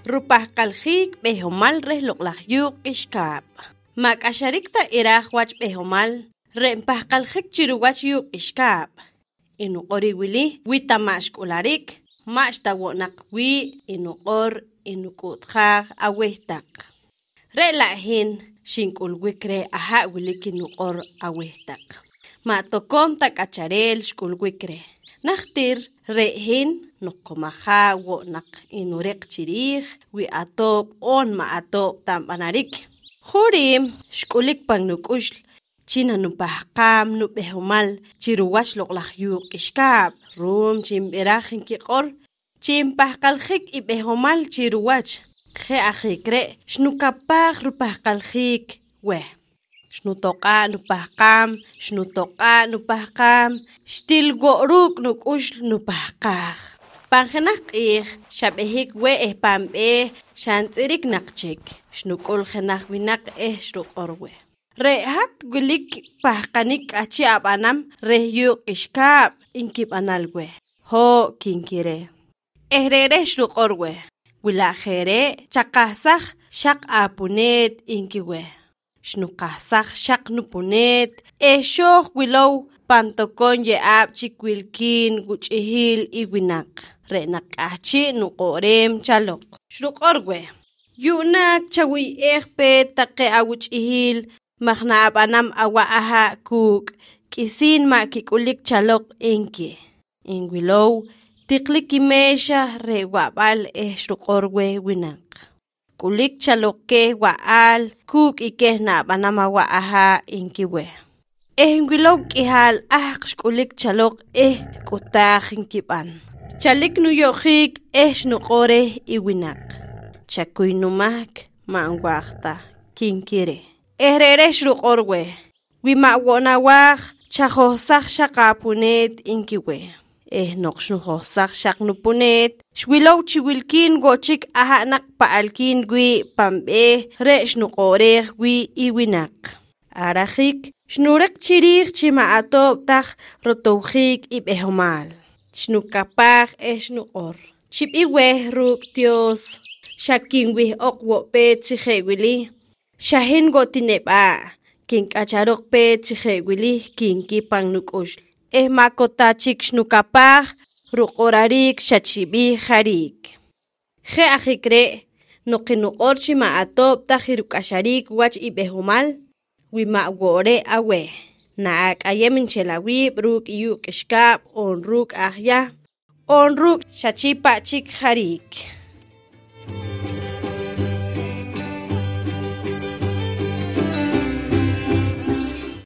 rupaj kaljik b'ejomal rej loq'laj yuq ixk'ab'. Mak'axarik ta iraj wach b'ejomal re'mpaj kaljik chiruwach yuq ixk'ab'. Inuq'or iwili witamax k'ularik ma'x tawo'naq wii' inuq'or inuk'utjaj awej taq. Re'la'jin xink'ulwik re aja' wilik inuq'or awej taq. Ma'tokom ta k'acharel xk'ulwik re. Najtir re'jin noqomaja' wo'naq inuriq chirij wi ato'b' on ma ato'b' tanb'anarik. Jurim xk'ulik pan nuk'ux china nupajqam nub'ejomal chiruwach loq'laj yuq ixk'ab' rum chinb'iraj inkiq'or chinpajkaljik ib'ejomal chiruwach. Je ajik re' xnukapaj rupajkaljik wej. Xnutoq'a' nupajqam, xnutoq'a' nupajqam, xtilwo'ruk' nuk'ux nupajqaj. Panjenaj q'iij xab'ejik we' panb'ej xantz'irik naqchek. Xnuk'ul jenaj winaq xruq'or we'. Re'hat wilik pajqanik k'achi' ab'anam rej yuq ixk'ab' inkib'anal we'. Jo' kinkire. Re'rej xruq'or we'. Wila'jere' chaqajsaj xaq apunet inkiwe'. Xnuqajsaj xaq nupunet xoj wilow pantokon ye'ab' chikwilkin guch'ijil iwinaq. Re' naq'ajchi' nuq'orem chaloq. Xruq'or we' yu'nak chawiy'ej pet taqe' awuch'ijil maj na'ab'anam awa' aja' kuk' k'isin ma' kik'ulik chaloq inki. Inwilow tiqlik imexa re wa'b'al xruq'or we' winaq. K'ulik chaloq kej wa'al kuk' ikej na'ab'anam awa' aja' inkiwe'. Inwilow k'ijal xk'ulik chaloq k'utaj inkib'an. Chalik nuyo'jik xnuq'or iwinaq. Chakuy numak ma'nwaj taj kinkire. Re'rej xruq'or we'. Wi ma'wo'nawaj chajojsaj xaq apunet inkiwe'. No'j xnujojsaj xaq nupunet xwilow chiwilkin wo'chik aja' naq pa'alkin wii' panb'ej re xnuq'orej wii' iwinaq. Arajik xnuriq chirij chi ma ato'b' taj rotowjik ib'ejomal. Xnukapaj xnuq'or. Chib'iwej ruk' Dios xakinwij'oq wo'pet chije'wili. Xajin wo'tineb'a' kink'acharoq pet chije'wili kinki pan nuk'ux. Makotachik xnukapaj ruq'orarik xachib'ij jarik. Je ajik re' noqinuq'or chi ma ato'b' taj iruk'axarik wach ib'ejomal wi ma'wo're awej. Na'ak'ayem inchelawiib' ruk' yuq ixk'ab' on ruk' aj ya' on ruk' xachipa' chik jarik.